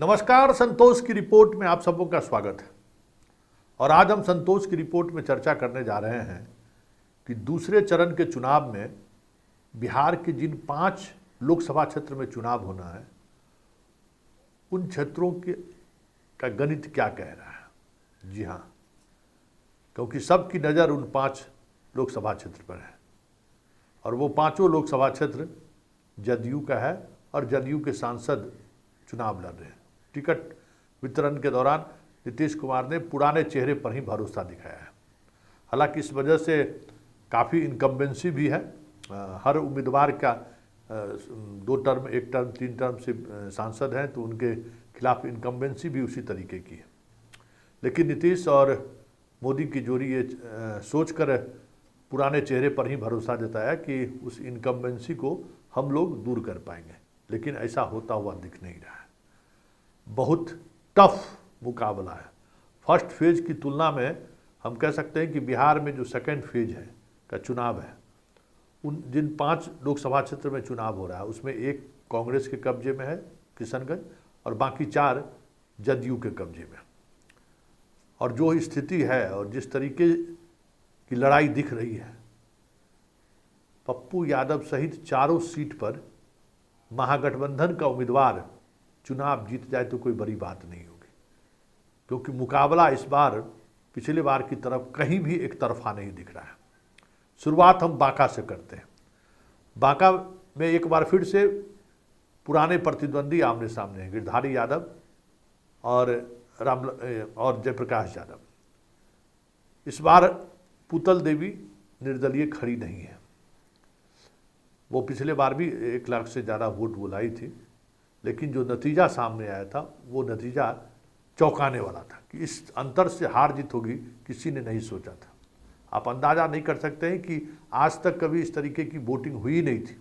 नमस्कार, संतोष की रिपोर्ट में आप सबों का स्वागत है। और आज हम संतोष की रिपोर्ट में चर्चा करने जा रहे हैं कि दूसरे चरण के चुनाव में बिहार के जिन 5 लोकसभा क्षेत्र में चुनाव होना है, उन क्षेत्रों के का गणित क्या कह रहा है। जी हाँ, क्योंकि सबकी नज़र उन 5 लोकसभा क्षेत्र पर है और वो पांचों लोकसभा क्षेत्र जदयू का है और जदयू के सांसद चुनाव लड़ रहे हैं। टिकट वितरण के दौरान नीतीश कुमार ने पुराने चेहरे पर ही भरोसा दिखाया है। हालांकि इस वजह से काफ़ी इनकम्बेंसी भी है। हर उम्मीदवार का 2 टर्म, 1 टर्म, 3 टर्म से सांसद हैं, तो उनके खिलाफ इनकम्बेंसी भी उसी तरीके की है। लेकिन नीतीश और मोदी की जोड़ी ये सोचकर पुराने चेहरे पर ही भरोसा देता है कि उस इनकम्बेंसी को हम लोग दूर कर पाएंगे, लेकिन ऐसा होता हुआ दिख नहीं रहा है। बहुत टफ मुकाबला है। फर्स्ट फेज की तुलना में हम कह सकते हैं कि बिहार में जो सेकेंड फेज है का चुनाव है, उन जिन 5 लोकसभा क्षेत्र में चुनाव हो रहा है उसमें 1 कांग्रेस के कब्जे में है किशनगंज, और बाकी 4 जदयू के कब्जे में। और जो स्थिति है और जिस तरीके की लड़ाई दिख रही है, पप्पू यादव सहित चारों सीट पर महागठबंधन का उम्मीदवार चुनाव जीत जाए तो कोई बड़ी बात नहीं होगी, क्योंकि मुकाबला इस बार पिछले बार की तरफ कहीं भी एक तरफा नहीं दिख रहा है। शुरुआत हम बांका से करते हैं। बांका में एक बार फिर से पुराने प्रतिद्वंदी आमने सामने हैं, गिरधारी यादव और जयप्रकाश यादव। इस बार पुतल देवी निर्दलीय खड़ी नहीं है। वो पिछले बार भी 1 लाख से ज़्यादा वोट बुलाई थी, लेकिन जो नतीजा सामने आया था वो नतीजा चौंकाने वाला था कि इस अंतर से हार जीत होगी, किसी ने नहीं सोचा था। आप अंदाज़ा नहीं कर सकते हैं कि आज तक कभी इस तरीके की वोटिंग हुई नहीं थी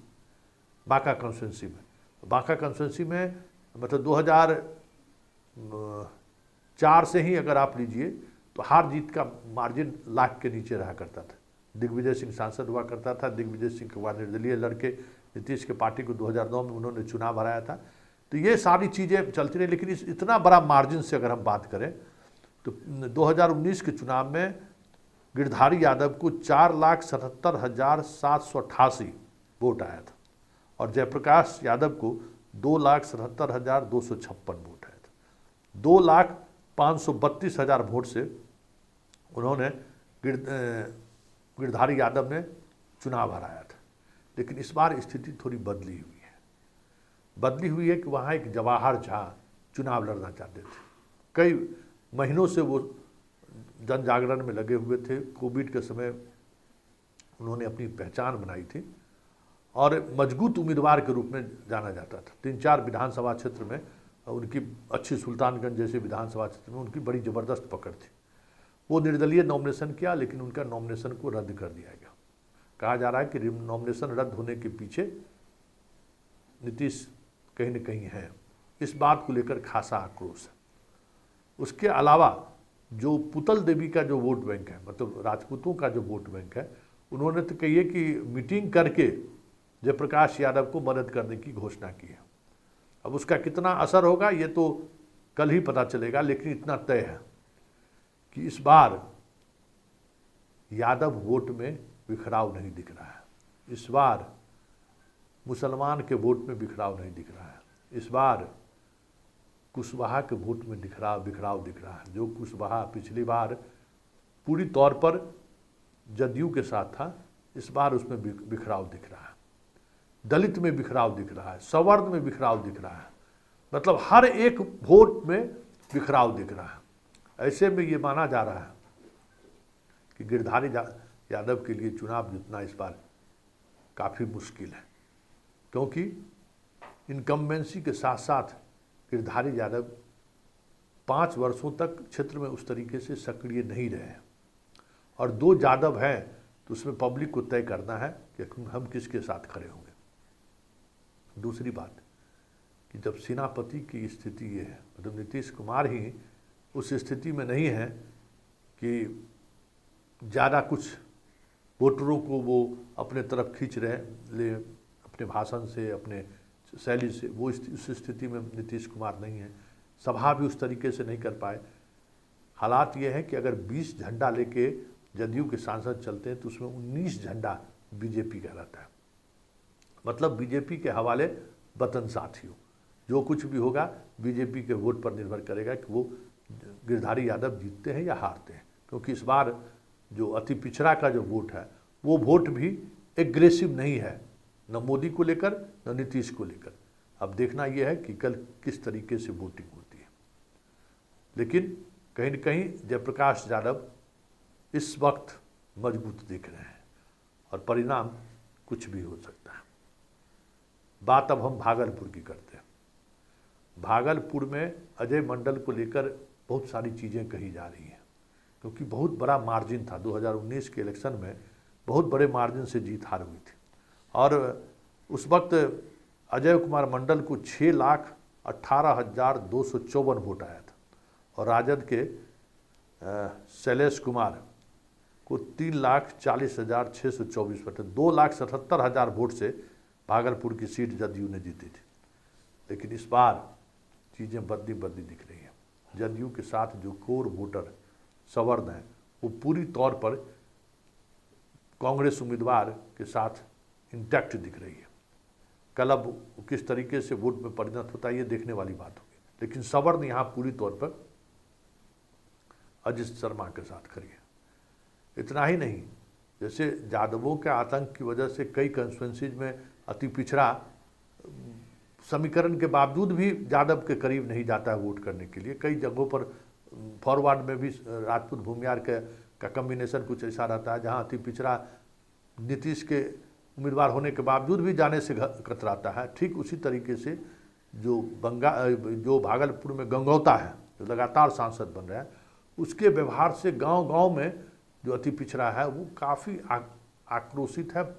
बांका कॉन्स्टिट्यूंसी में। बांका कॉन्स्टिट्यूंसी में मतलब 2004 से ही अगर आप लीजिए तो हार जीत का मार्जिन लाख के नीचे रहा करता था। दिग्विजय सिंह सांसद हुआ करता था। दिग्विजय सिंह के बाद निर्दलीय लड़के नीतीश के पार्टी को 2009 में उन्होंने चुनाव हराया था। तो ये सारी चीज़ें चलती रही, लेकिन इतना बड़ा मार्जिन से अगर हम बात करें तो 2019 के चुनाव में गिरधारी यादव को 4,77,788 वोट आया था और जयप्रकाश यादव को 2,77,256 वोट आया था। 2,05,32,000 वोट से उन्होंने गिरधारी यादव ने चुनाव हराया था। लेकिन इस बार स्थिति थोड़ी बदली हुई है कि वहाँ एक जवाहर झा चुनाव लड़ना चाहते थे। कई महीनों से वो जन जागरण में लगे हुए थे। कोविड के समय उन्होंने अपनी पहचान बनाई थी और मजबूत उम्मीदवार के रूप में जाना जाता था। 3-4 विधानसभा क्षेत्र में उनकी अच्छी, सुल्तानगंज जैसे विधानसभा क्षेत्र में उनकी बड़ी ज़बरदस्त पकड़ थी। वो निर्दलीय नॉमिनेशन किया, लेकिन उनका नॉमिनेशन को रद्द कर दिया गया। कहा जा रहा है कि नॉमिनेशन रद्द होने के पीछे नीतीश कहीं न कहीं है। इस बात को लेकर खासा आक्रोश है। उसके अलावा जो पुतल देवी का जो वोट बैंक है, मतलब राजपूतों का जो वोट बैंक है, उन्होंने तो कहिए कि मीटिंग करके जयप्रकाश यादव को मदद करने की घोषणा की है। अब उसका कितना असर होगा ये तो कल ही पता चलेगा, लेकिन इतना तय है कि इस बार यादव वोट में बिखराव नहीं दिख रहा है। इस बार मुसलमान के वोट में बिखराव नहीं दिख रहा है। इस बार कुशवाहा के वोट में बिखराव दिख रहा है। जो कुशवाहा पिछली बार पूरी तौर पर जदयू के साथ था, इस बार उसमें बिखराव दिख रहा है। दलित में बिखराव दिख रहा है, सवर्ण में बिखराव दिख रहा है, मतलब हर एक वोट में बिखराव दिख रहा है। ऐसे में ये माना जा रहा है कि गिरधारी यादव के लिए चुनाव जीतना इस बार काफ़ी मुश्किल है, क्योंकि इनकम्बेंसी के साथ साथ गिरधारी यादव 5 वर्षों तक क्षेत्र में उस तरीके से सक्रिय नहीं रहे हैं और 2 यादव हैं, तो उसमें पब्लिक को तय करना है कि हम किसके साथ खड़े होंगे। दूसरी बात कि जब सेनापति की स्थिति ये है, मतलब नीतीश कुमार ही उस स्थिति में नहीं है कि ज़्यादा कुछ वोटरों को वो अपने तरफ खींच रहे ले अपने भाषण से, अपने शैली से, वो उस स्थिति में नीतीश कुमार नहीं है। सभा भी उस तरीके से नहीं कर पाए। हालात ये है कि अगर 20 झंडा लेके जदयू के सांसद चलते हैं तो उसमें 19 झंडा बीजेपी का रहता है। मतलब बीजेपी के हवाले वतन साथियों, जो कुछ भी होगा बीजेपी के वोट पर निर्भर करेगा कि वो गिरधारी यादव जीतते हैं या हारते हैं। क्योंकि इस बार जो अति पिछड़ा का जो वोट है वो वोट भी एग्रेसिव नहीं है, न मोदी को लेकर न नीतीश को लेकर। अब देखना यह है कि कल किस तरीके से वोटिंग होती है। लेकिन कहीं न कहीं जयप्रकाश यादव इस वक्त मजबूत दिख रहे हैं और परिणाम कुछ भी हो सकता है। बात अब हम भागलपुर की करते हैं। भागलपुर में अजय मंडल को लेकर बहुत सारी चीज़ें कही जा रही हैं, क्योंकि बहुत बड़ा मार्जिन था। 2019 के इलेक्शन में बहुत बड़े मार्जिन से जीत हार हुई थी और उस वक्त अजय कुमार मंडल को 6,18,254 वोट आया था और राजद के शैलेश कुमार को 3,40,624 वोट, 2,77,000 वोट से भागलपुर की सीट जदयू ने जीती थी। लेकिन इस बार चीज़ें बदली बदली दिख रही हैं। जदयू के साथ जो कोर वोटर सवर्ण हैं वो पूरी तौर पर कांग्रेस उम्मीदवार के साथ इंटैक्ट दिख रही है। कल अब किस तरीके से वोट में परिणत होता है ये देखने वाली बात होगी। लेकिन सवर्ण यहाँ पूरी तौर पर अजित शर्मा के साथ खड़ी है। इतना ही नहीं, जैसे यादवों के आतंक की वजह से कई कंस्टिट्यूंसीज में अति पिछड़ा समीकरण के बावजूद भी यादव के करीब नहीं जाता है वोट करने के लिए। कई जगहों पर फॉरवर्ड में भी राजपूत भूमियार का कम्बिनेशन कुछ ऐसा रहता है जहां अति पिछड़ा नीतीश के उम्मीदवार होने के बावजूद भी जाने से कतराता है। ठीक उसी तरीके से जो भागलपुर में गंगौता है, जो लगातार सांसद बन रहा है, उसके व्यवहार से गांव-गांव में जो अति पिछड़ा है वो काफ़ी आक्रोशित है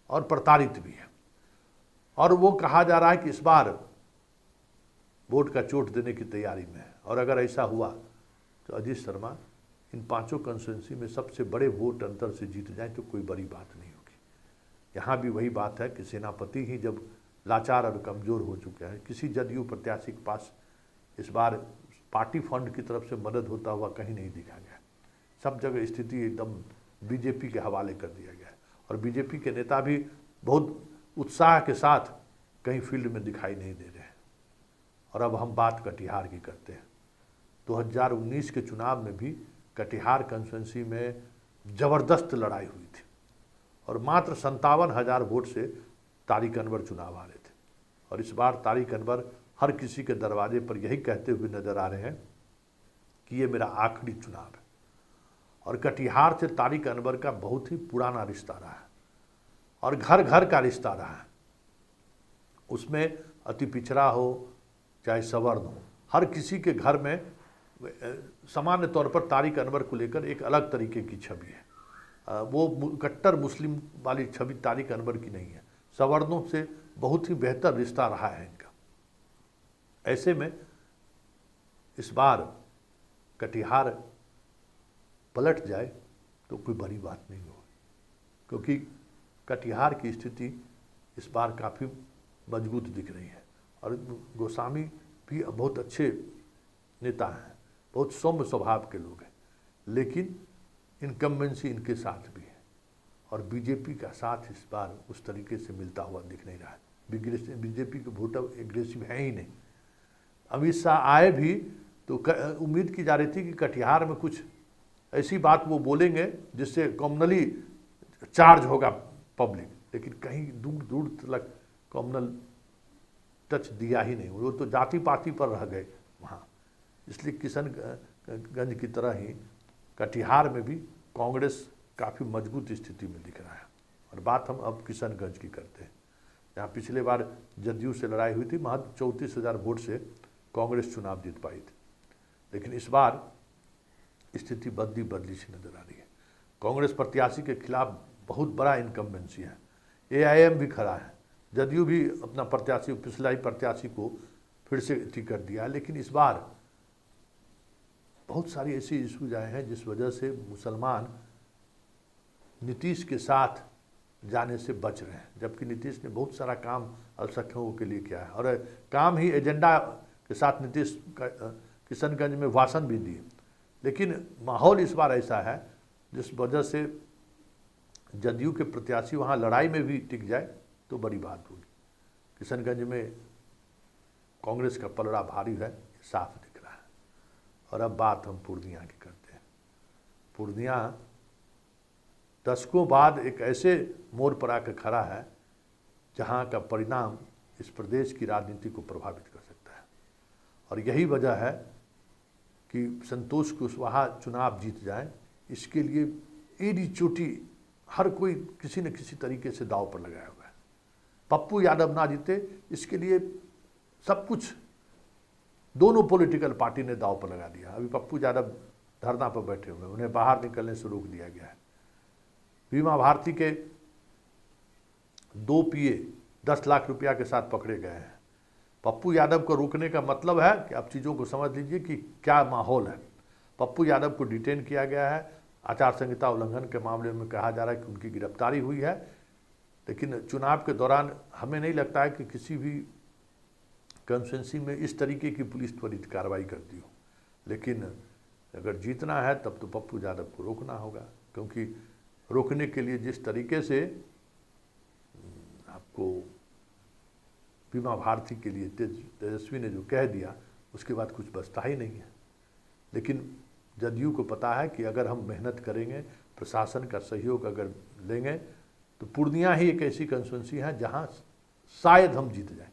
और प्रताड़ित भी है। और वो कहा जा रहा है कि इस बार वोट का चोट देने की तैयारी में है और अगर ऐसा हुआ तो अजीत शर्मा इन 5 कंस्टिट्यूंसी में सबसे बड़े वोट अंतर से जीत जाए तो कोई बड़ी बात नहीं होगी। यहाँ भी वही बात है कि सेनापति ही जब लाचार और कमज़ोर हो चुके हैं, किसी जदयू प्रत्याशी के पास इस बार पार्टी फंड की तरफ से मदद होता हुआ कहीं नहीं दिखा गया। सब जगह स्थिति एकदम बीजेपी के हवाले कर दिया गया है और बीजेपी के नेता भी बहुत उत्साह के साथ कहीं फील्ड में दिखाई नहीं दे रहे हैं। और अब हम बात कटिहार की करते हैं। 2019 के चुनाव में भी कटिहार कंस्टिट्यूंसी में ज़बरदस्त लड़ाई हुई थी और मात्र 57,000 वोट से तारिक अनवर चुनाव हारे थे। और इस बार तारिक अनवर हर किसी के दरवाजे पर यही कहते हुए नजर आ रहे हैं कि ये मेरा आखिरी चुनाव है। और कटिहार से तारिक अनवर का बहुत ही पुराना रिश्ता रहा है और घर घर का रिश्ता रहा है। उसमें अति पिछड़ा हो चाहे सवर्ण हो, हर किसी के घर में सामान्य तौर पर तारिक अनवर को लेकर एक अलग तरीके की छवि है। वो कट्टर मुस्लिम वाली छवि तारिक अनवर की नहीं है। सवर्णों से बहुत ही बेहतर रिश्ता रहा है इनका। ऐसे में इस बार कटिहार पलट जाए तो कोई बड़ी बात नहीं होगी, क्योंकि कटिहार की स्थिति इस बार काफ़ी मजबूत दिख रही है। और गोस्वामी भी बहुत अच्छे नेता हैं, बहुत सौम्य स्वभाव के लोग हैं, लेकिन इनकम्बेंसी इनके साथ भी है और बीजेपी का साथ इस बार उस तरीके से मिलता हुआ दिख नहीं रहा है। बीजेपी के वोटर एग्रेसिव है ही नहीं। अमित शाह आए भी तो उम्मीद की जा रही थी कि कटिहार में कुछ ऐसी बात वो बोलेंगे जिससे कॉमनली चार्ज होगा पब्लिक, लेकिन कहीं दूर दूर तक कॉमनल टच दिया ही नहीं। वो तो जाति पाति पर रह गए वहाँ। इसलिए किशनगंज की तरह ही कटिहार में भी कांग्रेस काफ़ी मजबूत स्थिति में दिख रहा है। और बात हम अब किशनगंज की करते हैं, जहाँ पिछले बार जदयू से लड़ाई हुई थी, महज 34,000 वोट से कांग्रेस चुनाव जीत पाई थी। लेकिन इस बार स्थिति बदली सी नजर आ रही है। कांग्रेस प्रत्याशी के खिलाफ बहुत बड़ा इनकम्बेंसी है। AIM भी खड़ा है, जदयू भी अपना प्रत्याशी, पिछला ही प्रत्याशी को फिर से टिकट दिया। लेकिन इस बार बहुत सारी ऐसी इश्यूज आए हैं जिस वजह से मुसलमान नीतीश के साथ जाने से बच रहे हैं, जबकि नीतीश ने बहुत सारा काम अल्पसंख्यकों के लिए किया है और काम ही एजेंडा के साथ नीतीश किशनगंज में भाषण भी दिए। लेकिन माहौल इस बार ऐसा है जिस वजह से जदयू के प्रत्याशी वहाँ लड़ाई में भी टिक जाए तो बड़ी बात होगी। किशनगंज में कांग्रेस का पलड़ा भारी है, साफ दिख रहा है। और अब बात हम पूर्णिया की करते हैं। पूर्णिया दशकों बाद एक ऐसे मोड़ पर आकर खड़ा है जहां का परिणाम इस प्रदेश की राजनीति को प्रभावित कर सकता है। और यही वजह है कि संतोष कुशवाहा चुनाव जीत जाए, इसके लिए एड़ी चोटी हर कोई किसी न किसी तरीके से दांव पर लगाया हुआ है। पप्पू यादव ना जीते, इसके लिए सब कुछ दोनों पॉलिटिकल पार्टी ने दांव पर लगा दिया। अभी पप्पू यादव धरना पर बैठे हुए, उन्हें बाहर निकलने से रोक दिया गया है। बीमा भारती के 2 पीए 10 लाख रुपया के साथ पकड़े गए हैं। पप्पू यादव को रोकने का मतलब है कि आप चीज़ों को समझ लीजिए कि क्या माहौल है। पप्पू यादव को डिटेन किया गया है, आचार संहिता उल्लंघन के मामले में कहा जा रहा है कि उनकी गिरफ्तारी हुई है। लेकिन चुनाव के दौरान हमें नहीं लगता है कि किसी भी कंस्टिट्यूंसी में इस तरीके की पुलिस त्वरित कार्रवाई करती हो। लेकिन अगर जीतना है तब तो पप्पू यादव को रोकना होगा, क्योंकि रोकने के लिए जिस तरीके से आपको बीमा भारती के लिए तेजस्वी ने जो कह दिया, उसके बाद कुछ बचता ही नहीं है। लेकिन जदयू को पता है कि अगर हम मेहनत करेंगे, प्रशासन का सहयोग अगर लेंगे, तो पूर्णिया ही एक ऐसी कंस्टिट्यूंसी है जहां शायद हम जीत जाएं।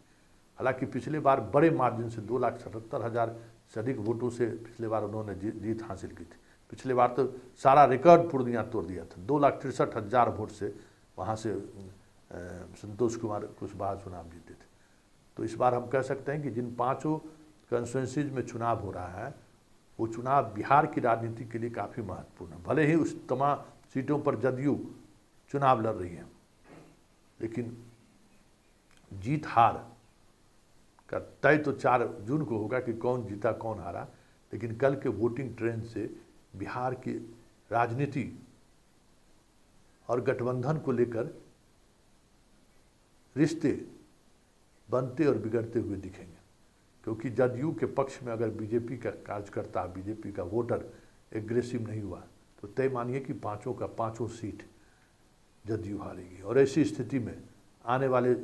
हालांकि पिछले बार बड़े मार्जिन से 2,77,000 से अधिक वोटों से पिछले बार उन्होंने जीत हासिल की थी। पिछले बार तो सारा रिकॉर्ड पूर्णिया तोड़ दिया था। 2,63,000 वोट से वहाँ से संतोष कुमार कुशवाहा चुनाव जीते थे। तो इस बार हम कह सकते हैं कि जिन 5 कंस्टिट्यूंसीज में चुनाव हो रहा है, वो चुनाव बिहार की राजनीति के लिए काफ़ी महत्वपूर्ण है। भले ही उस तमाम सीटों पर जदयू चुनाव लड़ रही है, लेकिन जीत हार का तय तो 4 जून को होगा कि कौन जीता कौन हारा। लेकिन कल के वोटिंग ट्रेंड से बिहार की राजनीति और गठबंधन को लेकर रिश्ते बनते और बिगड़ते हुए दिखेंगे। क्योंकि जदयू के पक्ष में अगर बीजेपी का कार्यकर्ता, बीजेपी का वोटर एग्रेसिव नहीं हुआ तो तय मानिए कि 5 का 5 सीट जदयू हारेगी। और ऐसी स्थिति में आने वाले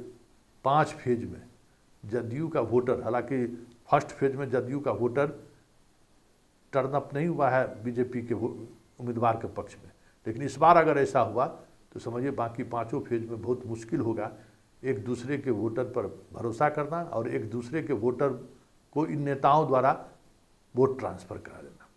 5 फेज में जदयू का वोटर, हालांकि फर्स्ट फेज में जदयू का वोटर टर्न अप नहीं हुआ है बीजेपी के उम्मीदवार के पक्ष में, लेकिन इस बार अगर ऐसा हुआ तो समझिए बाकी 5 फेज में बहुत मुश्किल होगा एक दूसरे के वोटर पर भरोसा करना और एक दूसरे के वोटर को इन नेताओं द्वारा वोट ट्रांसफ़र करा देना।